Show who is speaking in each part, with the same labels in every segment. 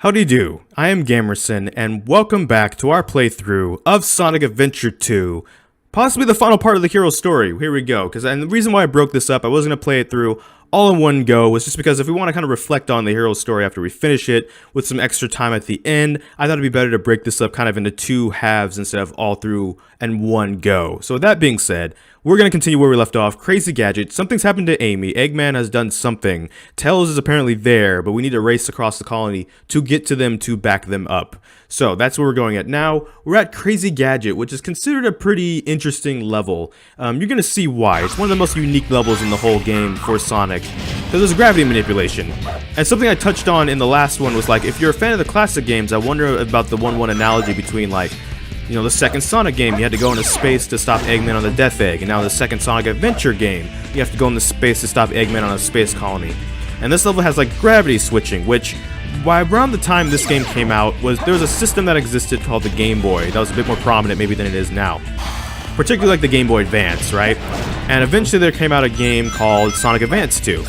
Speaker 1: Howdy do, I am Gamrison, and welcome back to our playthrough of Sonic Adventure 2. Possibly the final part of the hero story. Here we go, and the reason why I broke this up, I wasn't going to play it through all in one go, was just because if we want to kind of reflect on the hero story after we finish it, with some extra time at the end, I thought it'd be better to break this up kind of into two halves instead of all through in one go. So with that being said, we're going to continue where we left off. Crazy Gadget, something's happened to Amy, Eggman has done something, Tails is apparently there, but we need to race across the colony to get to them to back them up. So that's where we're going at now. We're at Crazy Gadget, which is considered a pretty interesting level. You're going to see why. It's one of the most unique levels in the whole game for Sonic, because there's gravity manipulation. And something I touched on in the last one was like, if you're a fan of the classic games, I wonder about the 1-1 analogy between like, you know, the second Sonic game, you had to go into space to stop Eggman on the Death Egg, and now the second Sonic Adventure game, you have to go into space to stop Eggman on a space colony. And this level has like gravity switching, which by around the time this game came out, there was a system that existed called the Game Boy that was a bit more prominent maybe than it is now. Particularly like the Game Boy Advance, right? And eventually there came out a game called Sonic Advance 2.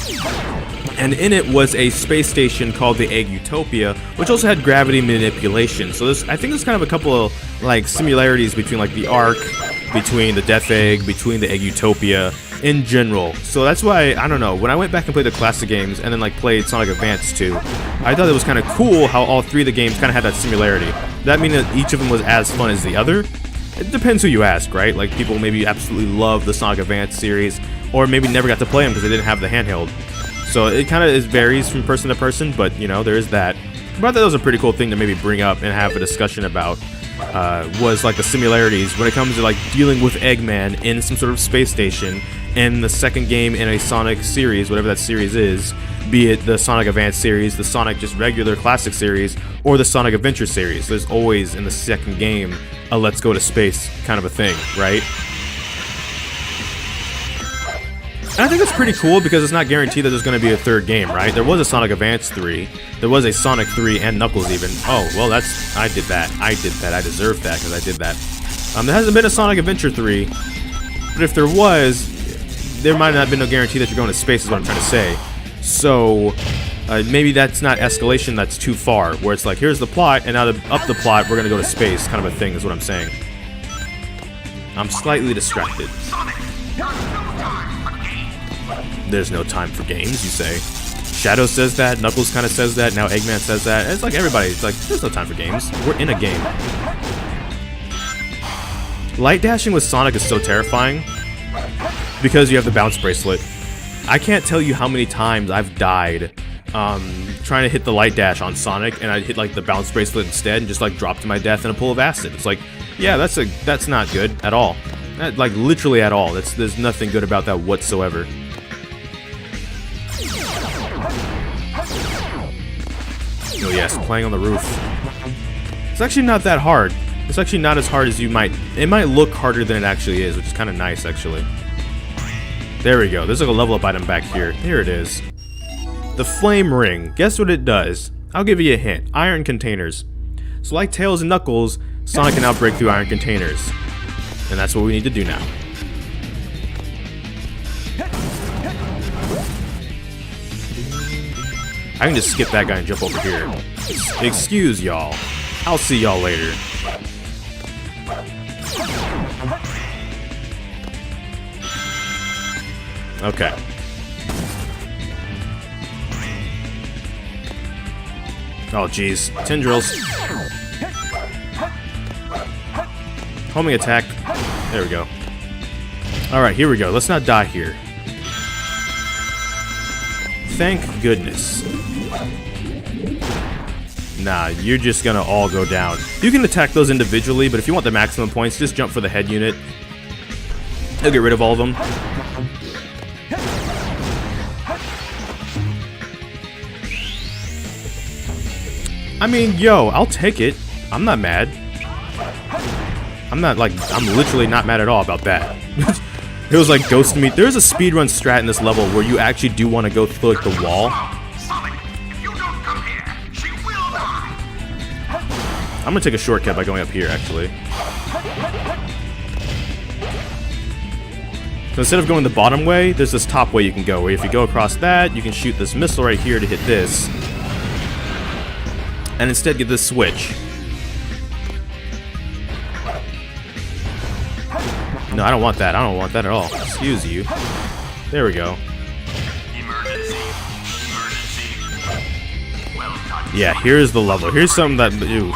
Speaker 1: And in it was a space station called the Egg Utopia, which also had gravity manipulation. So I think there's kind of a couple of like similarities between like the Ark, between the Death Egg, between the Egg Utopia in general. So that's why, I don't know, when I went back and played the classic games and then like played Sonic Advance 2, I thought it was kind of cool how all three of the games kind of had that similarity. That mean that each of them was as fun as the other? It depends who you ask, right? Like people maybe absolutely love the Sonic Advance series, or maybe never got to play them because they didn't have the handheld. So it kind of varies from person to person, but you know, there is that. But I thought that was a pretty cool thing to maybe bring up and have a discussion about, was like the similarities when it comes to like dealing with Eggman in some sort of space station in the second game in a Sonic series, whatever that series is, be it the Sonic Advance series, the Sonic just regular classic series, or the Sonic Adventure series. There's always in the second game a let's go to space kind of a thing, right? And I think that's pretty cool because it's not guaranteed that there's going to be a third game, right? There was a Sonic Advance 3, there was a Sonic 3 and Knuckles even. Oh, well I did that, I deserved that because I did that. There hasn't been a Sonic Adventure 3, but if there was, there might not have been no guarantee that you're going to space is what I'm trying to say. So, maybe that's not escalation, that's too far, where it's like, here's the plot, and now to up the plot, we're going to go to space, kind of a thing is what I'm saying. I'm slightly distracted. There's no time for games, you say. Shadow says that, Knuckles kind of says that, now Eggman says that. It's like everybody, it's like, there's no time for games. We're in a game. Light dashing with Sonic is so terrifying because you have the bounce bracelet. I can't tell you how many times I've died trying to hit the light dash on Sonic, and I hit like the bounce bracelet instead and just like drop to my death in a pool of acid. It's like, yeah, that's not good at all. Like literally at all. There's nothing good about that whatsoever. Oh yes, playing on the roof. It's actually not that hard. It's actually not as hard as you might. It might look harder than it actually is, which is kind of nice actually. There we go. There's like a level up item back here. Here it is. The flame ring. Guess what it does? I'll give you a hint. Iron containers. So like Tails and Knuckles, Sonic can now break through iron containers. And that's what we need to do now. I can just skip that guy and jump over here. Excuse y'all. I'll see y'all later. Okay. Oh jeez. Tendrils. Homing attack. There we go. Alright, here we go. Let's not die here. Thank goodness. Nah, you're just gonna all go down. You can attack those individually, but if you want the maximum points, just jump for the head unit. He'll get rid of all of them. I mean, yo, I'll take it. I'm not mad. I'm literally not mad at all about that. It was like Ghost Me. There's a speedrun strat in this level where you actually do want to go through like the wall.
Speaker 2: Sonic, if you don't come here, she will die.
Speaker 1: I'm gonna take a shortcut by going up here, actually. So instead of going the bottom way, there's this top way you can go, where if you go across that, you can shoot this missile right here to hit this. and instead get this switch. No, I don't want that. I don't want that at all. Excuse you. There we go.
Speaker 2: Emergency. Well done.
Speaker 1: Yeah, here's the level. Here's something that... Ooh.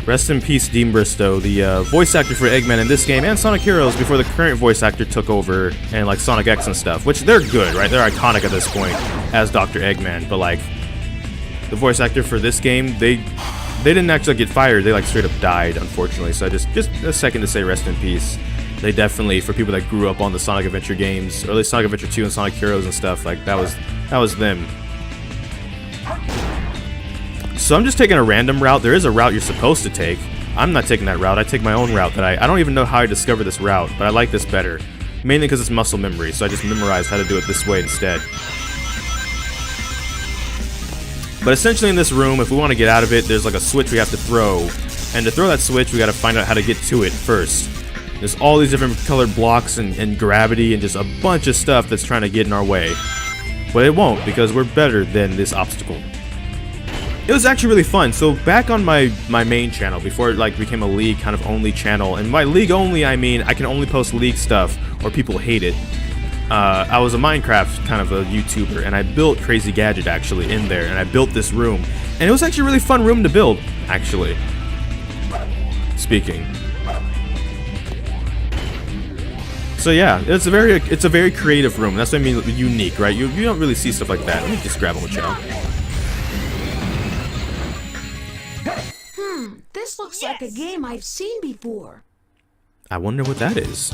Speaker 1: Rest in peace, Dean Bristow, the voice actor for Eggman in this game and Sonic Heroes before the current voice actor took over and like Sonic X and stuff, which they're good, right? They're iconic at this point as Dr. Eggman, but like the voice actor for this game, they didn't actually get fired. They like straight up died, unfortunately. So just a second to say rest in peace. They definitely, for people that grew up on the Sonic Adventure games, or at least Sonic Adventure 2 and Sonic Heroes and stuff, like that was them. So I'm just taking a random route. There is a route you're supposed to take. I'm not taking that route. I take my own route that I don't even know how I discovered this route, but I like this better. Mainly because it's muscle memory, so I just memorized how to do it this way instead. But essentially in this room, if we want to get out of it, there's like a switch we have to throw. And to throw that switch, we got to find out how to get to it first. There's all these different colored blocks and gravity and just a bunch of stuff that's trying to get in our way. But it won't, because we're better than this obstacle. It was actually really fun. So back on my main channel, before it like became a League kind of only channel, and by League only I mean I can only post League stuff or people hate it. I was a Minecraft kind of a YouTuber, and I built Crazy Gadget actually in there, and I built this room, and it was actually a really fun room to build, actually. Speaking. So yeah, it's a very creative room. That's what I mean, unique, right? You don't really see stuff like that. Let me just grab one, child.
Speaker 3: This looks like a game I've seen before.
Speaker 1: I wonder what that is.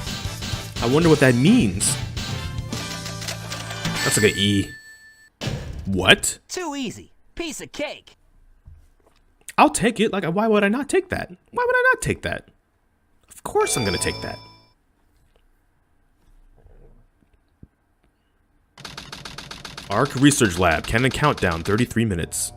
Speaker 1: I wonder what that means. That's like an E. What?
Speaker 4: Too easy. Piece of cake.
Speaker 1: I'll take it. Like, why would I not take that? Why would I not take that? Of course I'm gonna take that. ARK Research Lab. Cannon countdown. 33 minutes.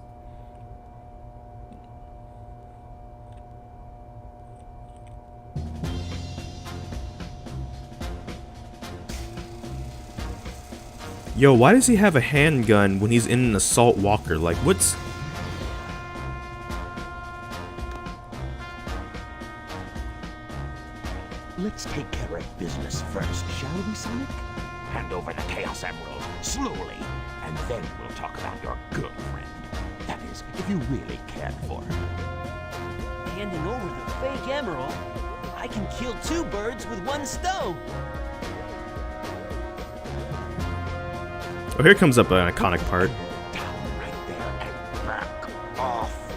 Speaker 1: Yo, why does he have a handgun when he's in an assault walker? Like, what's...
Speaker 5: Let's take care of business first, shall we, Sonic? Hand over the Chaos Emerald, slowly, and then we'll talk about your girlfriend. That is, if you really cared for her.
Speaker 4: Handing over the fake emerald, I can kill two birds with one stone.
Speaker 1: Oh, here comes up an iconic part.
Speaker 5: Down right there and back off.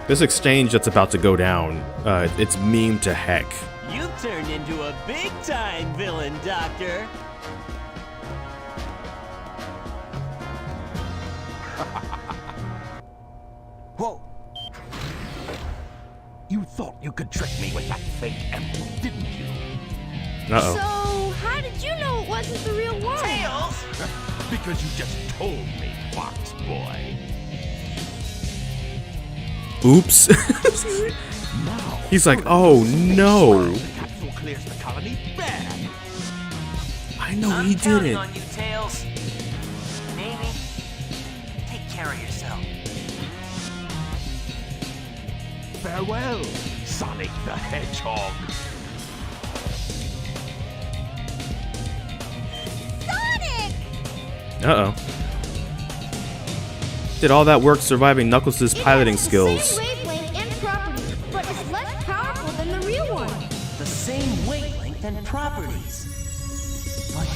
Speaker 1: This exchange that's about to go down, it's meme to heck.
Speaker 4: You turned into a big-time villain, Doctor.
Speaker 5: Whoa! You thought you could trick me with that fake emerald, didn't you?
Speaker 1: Uh-oh.
Speaker 6: So, how did you know it wasn't the real one?
Speaker 4: Tails!
Speaker 5: Because you just told me, Fox Boy.
Speaker 1: Oops.
Speaker 5: Now,
Speaker 1: He's like, oh no.
Speaker 5: the capsule clears the colony bad.
Speaker 1: I know
Speaker 4: I'm
Speaker 1: he did
Speaker 4: counting
Speaker 1: it.
Speaker 4: on you, Tails. Amy, take care of yourself.
Speaker 5: Farewell, Sonic the Hedgehog.
Speaker 1: Uh-oh. Did all that work surviving Knuckles' piloting skills.
Speaker 6: Same wavelength and properties, but it's less powerful than the real one.
Speaker 4: The same wavelength and properties. But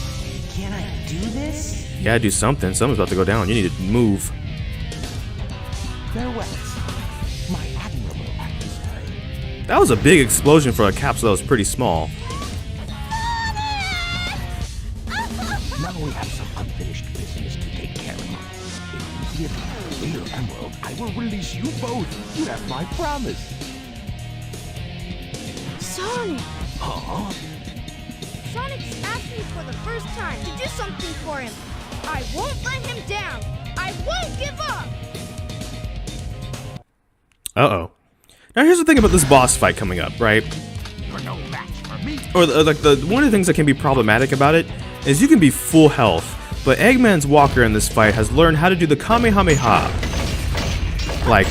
Speaker 4: can I do this?
Speaker 1: You gotta do something. Something's about to go down. You need to move.
Speaker 5: Farewell, my admirable adversary.
Speaker 1: That was a big explosion for a capsule that was pretty small.
Speaker 5: Now we have some unfinished business to take care of. If you give me the real emerald, I will release you both. You have my promise.
Speaker 6: Sonic!
Speaker 5: Huh?
Speaker 6: Sonic's asking for the first time to do something for him. I won't let him down. I won't give up.
Speaker 1: Uh-oh. Now here's the thing about this boss fight coming up, right?
Speaker 5: You're no match for me.
Speaker 1: Or like one of the things that can be problematic about it is you can be full health, but Eggman's walker in this fight has learned how to do the Kamehameha. like,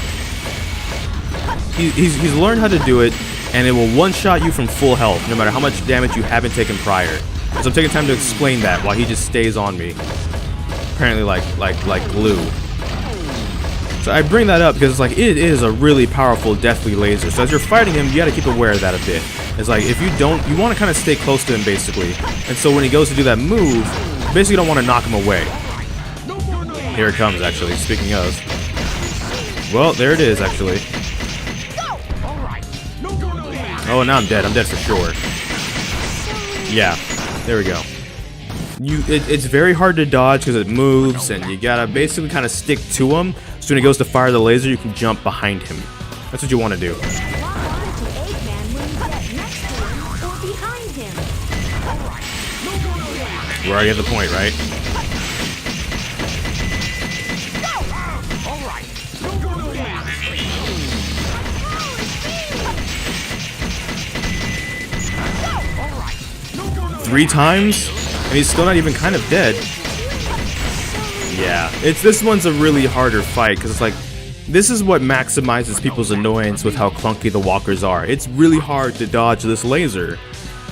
Speaker 1: he's learned how to do it, and it will one-shot you from full health, no matter how much damage you haven't taken prior. So I'm taking time to explain that while he just stays on me, apparently like glue. So I bring that up because it's like it is a really powerful, deathly laser. So as you're fighting him, you got to keep aware of that a bit. It's like if you don't, you want to kind of stay close to him basically. And so when he goes to do that move, you basically don't want to knock him away. Here it comes, actually. Speaking of, well, there it is, actually. Oh, now I'm dead. I'm dead for sure. Yeah, there we go. It's very hard to dodge because it moves, and you gotta basically kind of stick to him. So when he goes to fire the laser, you can jump behind him. That's what you want to do.
Speaker 3: Lock onto Eggman when you get next to him or behind him.
Speaker 1: We're already at the point, right? Three times? And he's still not even kind of dead. Yeah, this one's a really harder fight because it's like, this is what maximizes people's annoyance with how clunky the walkers are. It's really hard to dodge this laser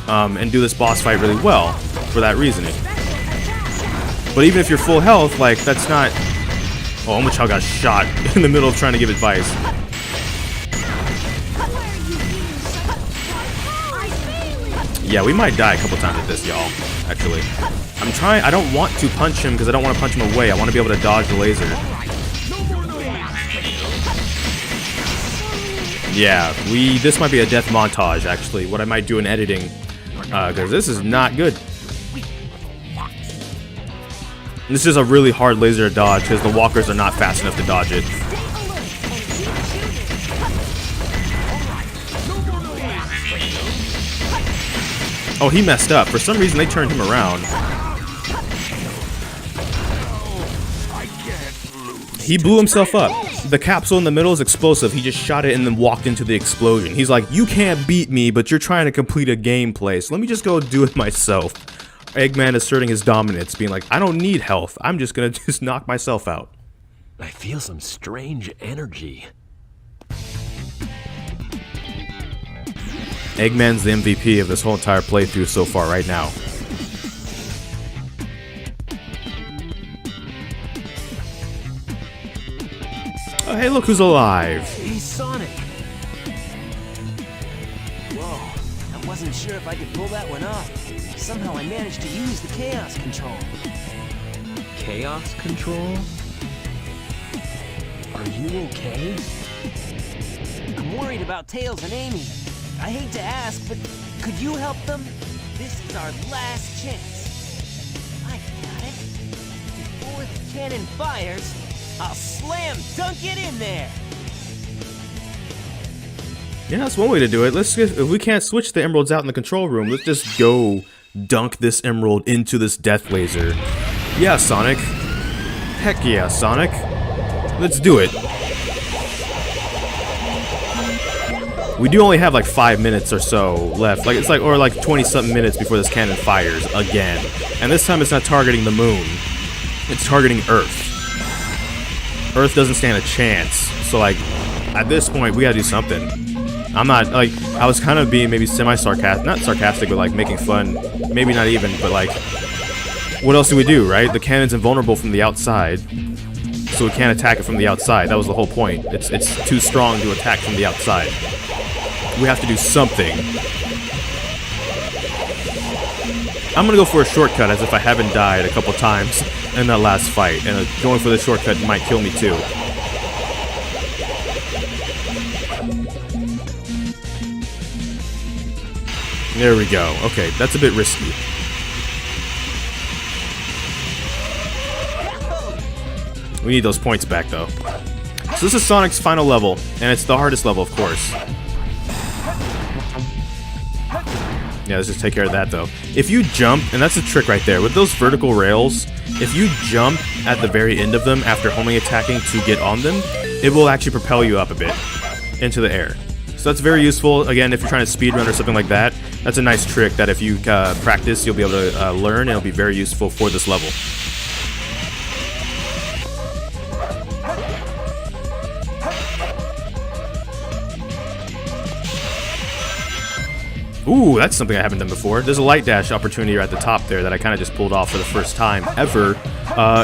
Speaker 1: and do this boss fight really well for that reasoning. But even if you're full health, like, that's not... Oh, Omochao got shot in the middle of trying to give advice. Yeah, we might die a couple times at this, y'all, actually. I don't want to punch him because I don't want to punch him away. I want to be able to dodge the laser. Yeah, this might be a death montage, actually, what I might do in editing, because this is not good. This is a really hard laser to dodge because the walkers are not fast enough to dodge it. Oh, he messed up. For some reason, they turned him around. He blew himself up. The capsule in the middle is explosive. He just shot it and then walked into the explosion. He's like, you can't beat me, but you're trying to complete a gameplay, so let me just go do it myself. Eggman asserting his dominance, being like, I don't need health. I'm just gonna just knock myself out.
Speaker 7: I feel some strange energy.
Speaker 1: Eggman's the MVP of this whole entire playthrough so far right now. Oh, hey, look who's alive.
Speaker 4: He's Sonic. Whoa, I wasn't sure if I could pull that one off. Somehow I managed to use the chaos control.
Speaker 7: Chaos control? Are you okay?
Speaker 4: I'm worried about Tails and Amy. I hate to ask, but could you help them? This is our last chance. I got it. Before the cannon fires, I'll slam dunk it in there.
Speaker 1: Yeah, that's one way to do it. If we can't switch the emeralds out in the control room, let's just go dunk this emerald into this death laser. Yeah, Sonic. Heck yeah, Sonic. Let's do it. We do only have like 5 minutes or so left. Like, it's like, or like 20-something minutes before this cannon fires again. And this time it's not targeting the moon. It's targeting Earth. Earth doesn't stand a chance. So like, at this point, we gotta do something. I'm not, like, I was kind of being maybe semi-sarcastic, not sarcastic, but like making fun. Maybe not even, but like, what else do we do, right? The cannon's invulnerable from the outside. So we can't attack it from the outside. That was the whole point. It's too strong to attack from the outside. We have to do something. I'm gonna go for a shortcut as if I haven't died a couple times in that last fight, and going for the shortcut might kill me too. There we go. Okay, that's a bit risky. We need those points back though. So this is Sonic's final level, and it's the hardest level, of course. Yeah, let's just take care of that though. If you jump, and that's a trick right there, with those vertical rails, if you jump at the very end of them after homing attacking to get on them, it will actually propel you up a bit into the air. So that's very useful. Again, if you're trying to speedrun or something like that, that's a nice trick that if you practice, you'll be able to learn, and it'll be very useful for this level. Ooh, that's something I haven't done before. There's a light dash opportunity right at the top there that I kind of just pulled off for the first time ever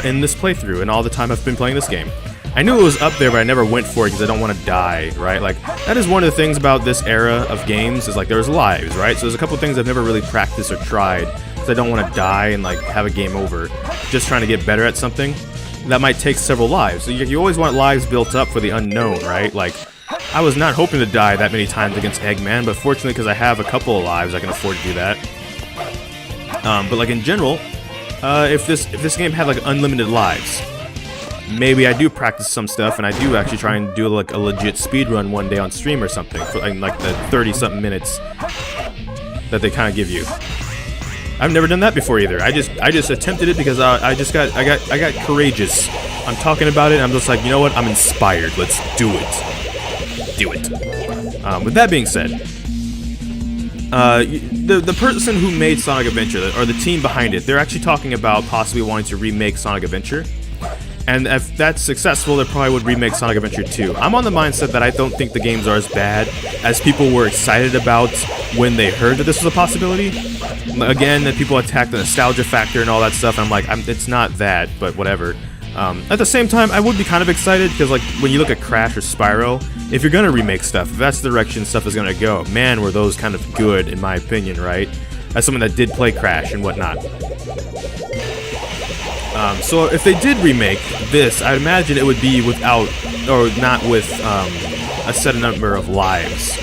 Speaker 1: in this playthrough and all the time I've been playing this game. I knew it was up there, but I never went for it because I don't want to die, right? Like, that is one of the things about this era of games is, like, there's lives, right? So there's a couple things I've never really practiced or tried because I don't want to die and, like, have a game over. Just trying to get better at something that might take several lives. So you always want lives built up for the unknown, right? Like, I was not hoping to die that many times against Eggman, but fortunately, because I have a couple of lives, I can afford to do that. But like in general, if this game had like unlimited lives, maybe I do practice some stuff, and I do actually try and do like a legit speed run one day on stream or something for like the 30-something minutes that they kind of give you. I've never done that before either. I just attempted it because I got courageous. I'm talking about it, and I'm just like, you know what? I'm inspired. Let's do it. Do it. With that being said, the person who made Sonic Adventure, or the team behind it, they're actually talking about possibly wanting to remake Sonic Adventure. And if that's successful, they probably would remake Sonic Adventure 2. I'm on the mindset that I don't think the games are as bad as people were excited about when they heard that this was a possibility. Again, that people attack the nostalgia factor and all that stuff, and I'm like, it's not that, but whatever. At the same time, I would be kind of excited, because like when you look at Crash or Spyro, if you're gonna remake stuff, if that's the direction stuff is gonna go, man, were those kind of good, in my opinion, right? As someone that did play Crash and whatnot. So if they did remake this, I'd imagine it would be without, or not with, a set number of lives.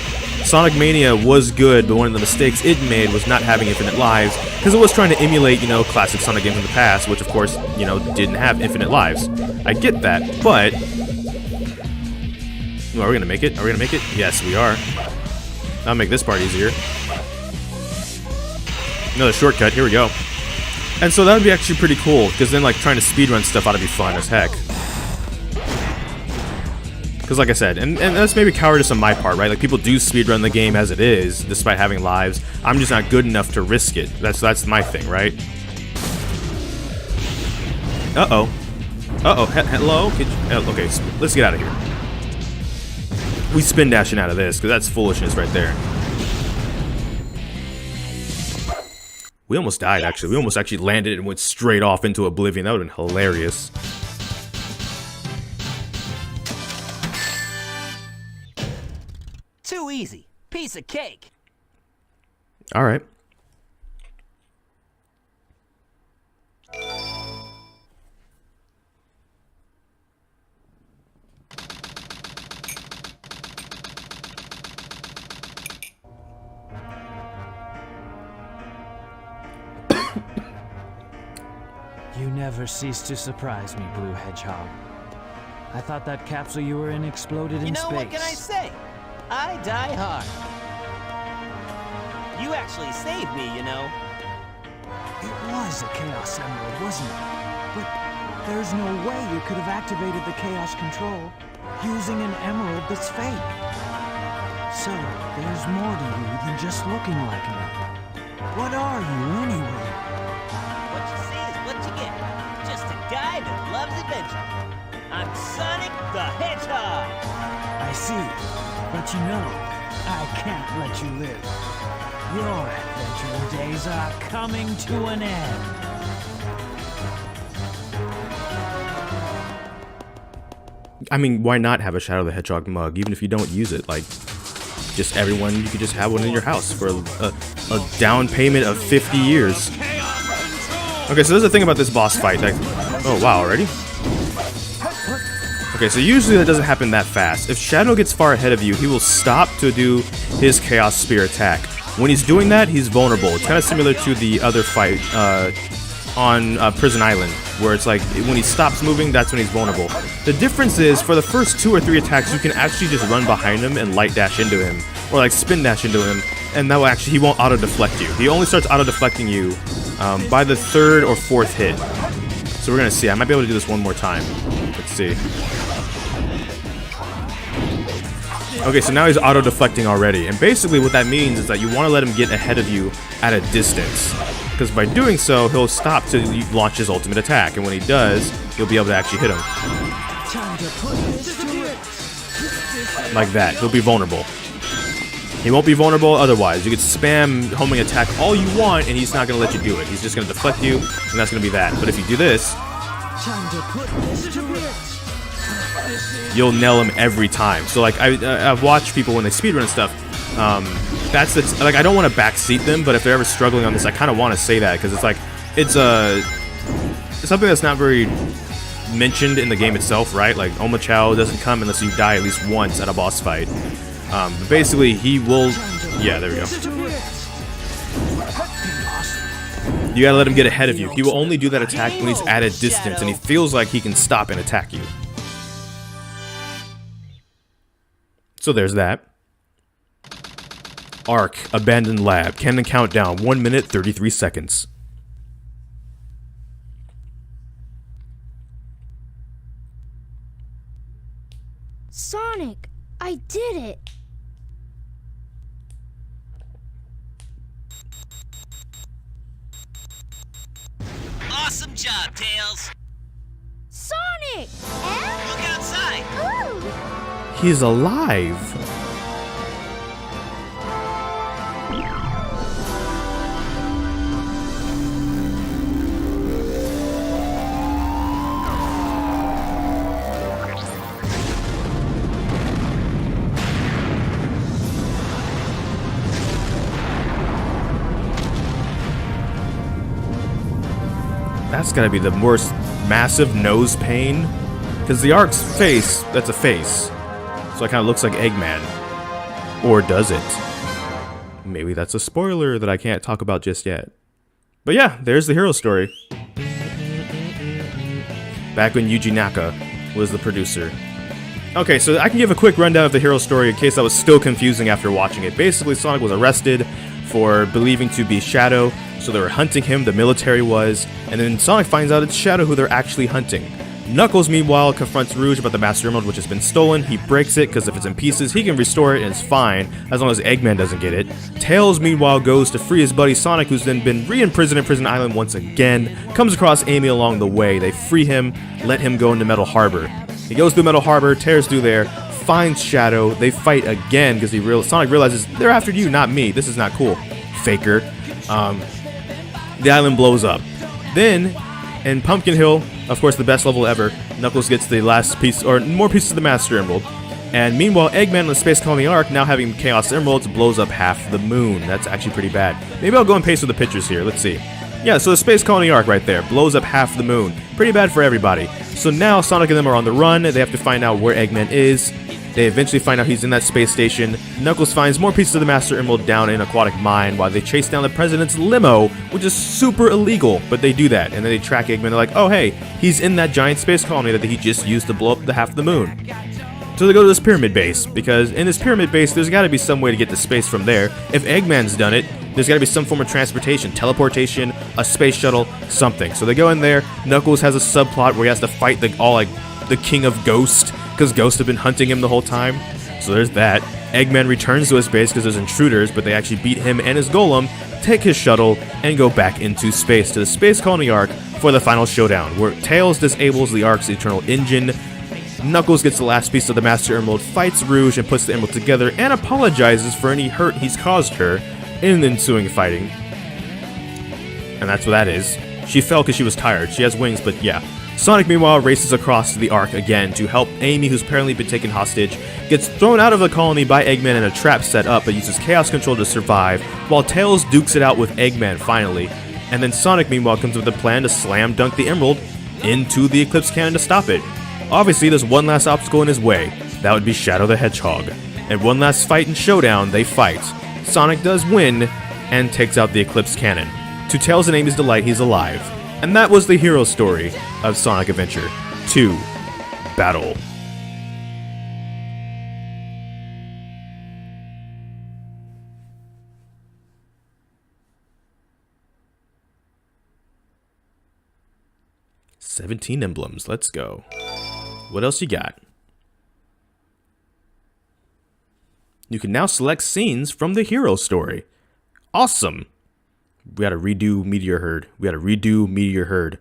Speaker 1: Sonic Mania was good, but one of the mistakes it made was not having infinite lives, because it was trying to emulate, you know, classic Sonic games in the past, which of course, you know, didn't have infinite lives. I get that, but... Ooh, are we gonna make it? Are we gonna make it? Yes, we are. That'll make this part easier. Another shortcut, here we go. And so that would be actually pretty cool, because then, like, trying to speedrun stuff ought to be fun as heck. Because like I said, and that's maybe cowardice on my part, right? Like, people do speedrun the game as it is, despite having lives. I'm just not good enough to risk it. That's my thing, right? Uh-oh. Uh-oh. Hello? Okay, let's get out of here. We spin dashing out of this, because that's foolishness right there. We almost died, actually. We almost actually landed and went straight off into oblivion. That would have been hilarious.
Speaker 4: Too easy. Piece of cake.
Speaker 1: All right.
Speaker 8: You never cease to surprise me, Blue Hedgehog. I thought that capsule you were in exploded in space.
Speaker 4: You know, what can I say? I die hard. You actually saved me, you know.
Speaker 8: It was a Chaos Emerald, wasn't it? But there's no way you could have activated the Chaos Control using an emerald that's fake. So, there's more to you than just looking like me. What are you, anyway?
Speaker 4: What you see is what you get. Just a guy that loves adventure. I'm Sonic the Hedgehog.
Speaker 8: I see. But you know, I can't let you live. Your adventuring days are coming to an end.
Speaker 1: I mean, why not have a Shadow the Hedgehog mug, even if you don't use it? Like, just everyone, you could just have one in your house for a down payment of 50 years. Okay, so there's the thing about this boss fight. Like, oh, wow, already? Okay, so usually that doesn't happen that fast. If Shadow gets far ahead of you, he will stop to do his Chaos Spear attack. When he's doing that, he's vulnerable. It's kind of similar to the other fight on Prison Island, where it's like, when he stops moving, that's when he's vulnerable. The difference is, for the first 2 or 3 attacks, you can actually just run behind him and light dash into him, or like spin dash into him, and that will actually, he won't auto-deflect you. He only starts auto-deflecting you by the 3rd or 4th hit. So we're gonna see. I might be able to do this one more time. Let's see. Okay, so now he's auto-deflecting already, and basically what that means is that you want to let him get ahead of you at a distance, because by doing so, he'll stop to launch his ultimate attack, and when he does, you'll be able to actually hit him. Like that. He'll be vulnerable. He won't be vulnerable otherwise. You could spam homing attack all you want, and he's not going to let you do it. He's just going to deflect you, and that's going to be that. But if you do this,
Speaker 8: Time to put this to rest.
Speaker 1: you'll nail him every time. So like I've watched people when they speedrun and stuff. That's like I don't want to backseat them, but if they're ever struggling on this, I kind of want to say that because it's like it's something that's not very mentioned in the game itself, right? Like Oma Chao doesn't come unless you die at least once at a boss fight. But basically, he will. Yeah, there we go. You gotta let him get ahead of you. He will only do that attack when he's at a distance and he feels like he can stop and attack you. So there's that. ARK, Abandoned Lab. Cannon countdown, 1 minute, 33 seconds.
Speaker 6: Sonic, I did it.
Speaker 4: Awesome job, Tails.
Speaker 6: Sonic!
Speaker 4: Look outside.
Speaker 6: Ooh!
Speaker 1: He's alive. That's gotta be the worst massive nose pain. Because the Ark's face, that's a face. So it kind of looks like Eggman. Or does it? Maybe that's a spoiler that I can't talk about just yet. But yeah, there's the hero story. Back when Yuji Naka was the producer. Okay, so I can give a quick rundown of the hero story in case that was still confusing after watching it. Basically, Sonic was arrested for believing to be Shadow, so they were hunting him, the military was, and then Sonic finds out it's Shadow who they're actually hunting. Knuckles, meanwhile, confronts Rouge about the Master Emerald, which has been stolen. He breaks it, because if it's in pieces, he can restore it, and it's fine, as long as Eggman doesn't get it. Tails, meanwhile, goes to free his buddy Sonic, who's then been re-imprisoned in Prison Island once again. Comes across Amy along the way. They free him, let him go into Metal Harbor. He goes through Metal Harbor, tears through there, finds Shadow. They fight again, because Sonic realizes, they're after you, not me. This is not cool. Faker. The island blows up. Then, in Pumpkin Hill, of course the best level ever, Knuckles gets the last piece, or more pieces of the Master Emerald. And meanwhile, Eggman on the Space Colony ARK, now having Chaos Emeralds, blows up half the moon. That's actually pretty bad. Maybe I'll go and paste with the pictures here. Let's see. Yeah, so the Space Colony ARK right there, blows up half the moon. Pretty bad for everybody. So now Sonic and them are on the run. They have to find out where Eggman is. They eventually find out he's in that space station. Knuckles finds more pieces of the Master Emerald down in Aquatic Mine while they chase down the president's limo, which is super illegal, but they do that. And then they track Eggman. They're like, oh hey, he's in that giant space colony that he just used to blow up the half of the moon. So they go to this pyramid base, because in this pyramid base, there's got to be some way to get to space from there. If Eggman's done it, there's got to be some form of transportation, teleportation, a space shuttle, something. So they go in there. Knuckles has a subplot where he has to fight the king of Ghost, because Ghost have been hunting him the whole time. So there's that. Eggman returns to his base because there's intruders, but they actually beat him and his golem, take his shuttle, and go back into space to the Space Colony ARK for the final showdown, where Tails disables the ARK's eternal engine. Knuckles gets the last piece of the Master Emerald, fights Rouge, and puts the emerald together, and apologizes for any hurt he's caused her in the ensuing fighting. And that's what that is. She fell because she was tired. She has wings, but yeah. Sonic, meanwhile, races across to the ARK again to help Amy, who's apparently been taken hostage, gets thrown out of the colony by Eggman in a trap set up, but uses Chaos Control to survive, while Tails dukes it out with Eggman finally. And then Sonic, meanwhile, comes with a plan to slam dunk the emerald into the Eclipse Cannon to stop it. Obviously, there's one last obstacle in his way. That would be Shadow the Hedgehog. And one last fight and showdown, they fight. Sonic does win, and takes out the Eclipse Cannon. To Tails and Amy's delight, he's alive. And that was the hero story of Sonic Adventure 2 Battle. "17 emblems, let's go. What else you got? You can now select scenes from the hero story. Awesome. We gotta redo Meteor Herd.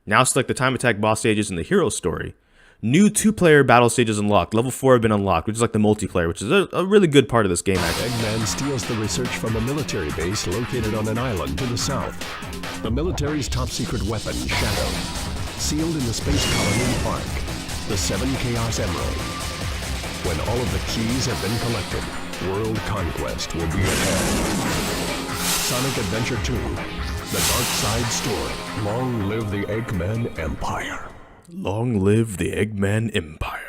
Speaker 1: Now select the time attack boss stages in the hero story. new 2-player battle stages unlocked. Level 4 have been unlocked, which is like the multiplayer, which is a really good part of this game, actually.
Speaker 9: Eggman steals the research from a military base located on an island to the south. The military's top-secret weapon, Shadow, sealed in the Space Colony ARK, the 7 Chaos Emerald. When all of the keys have been collected, world conquest will be at hand. Sonic Adventure 2, The Dark Side Story. Long live the Eggman Empire.
Speaker 1: Long live the Eggman Empire.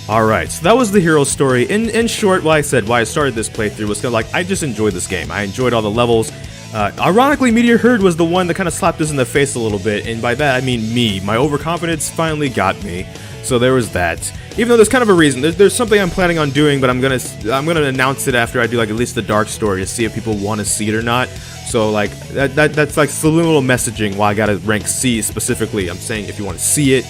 Speaker 1: Alright, so that was the hero story. In short, like I said, why I started this playthrough was kind of like, I just enjoyed this game. I enjoyed all the levels. Ironically, Meteor Herd was the one that kind of slapped us in the face a little bit, and by that I mean me. My overconfidence finally got me. So there was that. Even though there's kind of a reason. There's something I'm planning on doing, but I'm gonna announce it after I do like at least the dark story to see if people want to see it or not. So like that's like subliminal messaging why I gotta rank C specifically. I'm saying if you want to see it,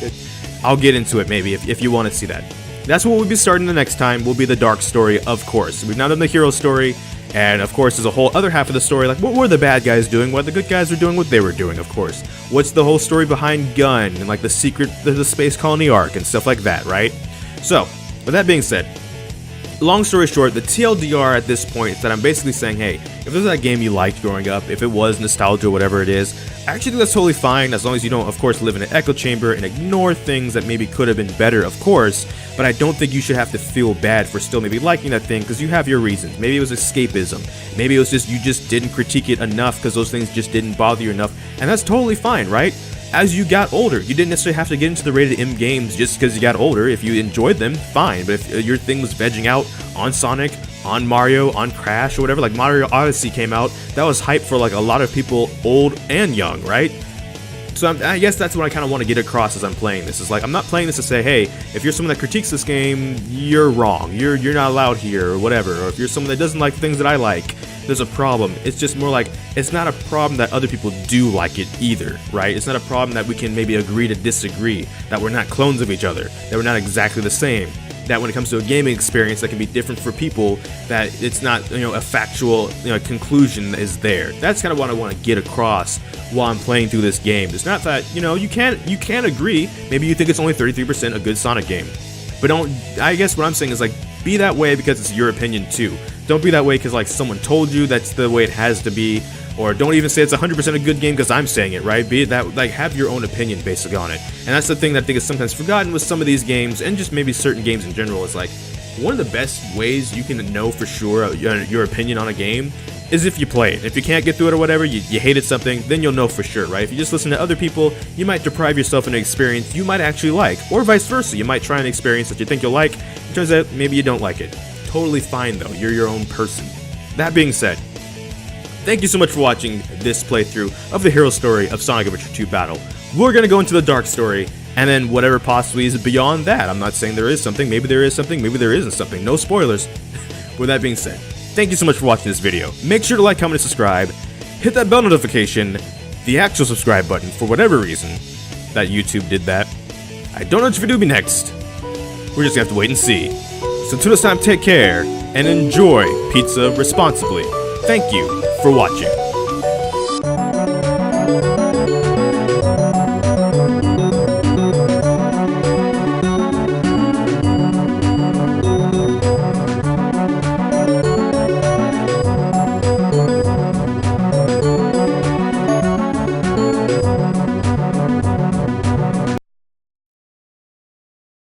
Speaker 1: I'll get into it maybe if you want to see that. That's what we'll be starting the next time. Will be the dark story, of course. We've now done the hero story. And of course, there's a whole other half of the story, like what were the bad guys doing, what the good guys were doing, what they were doing, of course. What's the whole story behind Gun, and like the secret, the Space Colony ARK, and stuff like that, right? So, with that being said, long story short, the TLDR at this point is that I'm basically saying, hey, if there's that game you liked growing up, if it was nostalgia, whatever it is, I actually think that's totally fine, as long as you don't, of course, live in an echo chamber and ignore things that maybe could have been better, of course, but I don't think you should have to feel bad for still maybe liking that thing, because you have your reasons. Maybe it was escapism. Maybe it was just you just didn't critique it enough because those things just didn't bother you enough, and that's totally fine, right? As you got older, you didn't necessarily have to get into the rated M games just because you got older. If you enjoyed them, fine, but if your thing was vegging out on Sonic, on Mario, on Crash, or whatever, like Mario Odyssey came out, that was hype for like a lot of people, old and young, right? So I guess that's what I kind of want to get across as I'm playing this. Is like, I'm not playing this to say, hey, if you're someone that critiques this game, you're wrong, you're not allowed here, or whatever, or if you're someone that doesn't like things that I like, there's a problem. It's just more like, it's not a problem that other people do like it either, right? It's not a problem that we can maybe agree to disagree, that we're not clones of each other, that we're not exactly the same, that when it comes to a gaming experience that can be different for people, that it's not, a factual, conclusion that is there. That's kind of what I want to get across while I'm playing through this game. It's not that, you can't agree. Maybe you think it's only 33% a good Sonic game, but I guess what I'm saying is like, be that way because it's your opinion too. Don't be that way because like someone told you that's the way it has to be, or don't even say it's 100% a good game because I'm saying it, right? Be it that, like, have your own opinion basically on it. And that's the thing that I think is sometimes forgotten with some of these games, and just maybe certain games in general. Is like, one of the best ways you can know for sure your opinion on a game is if you play it. If you can't get through it or whatever, you hated something, then you'll know for sure, right? If you just listen to other people, you might deprive yourself of an experience you might actually like, or vice versa. You might try an experience that you think you'll like, it turns out maybe you don't like it. Totally fine though, you're your own person. That being said, thank you so much for watching this playthrough of the hero story of Sonic Adventure 2 Battle. We're gonna go into the dark story, and then whatever possibly is beyond that. I'm not saying there is something, maybe there is something, maybe there isn't something. No spoilers. With that being said, thank you so much for watching this video. Make sure to like, comment, and subscribe. Hit that bell notification, the actual subscribe button, for whatever reason that YouTube did that. I don't know what video will be next. We're just gonna have to wait and see. So until this time, take care, and enjoy pizza responsibly. Thank you for watching.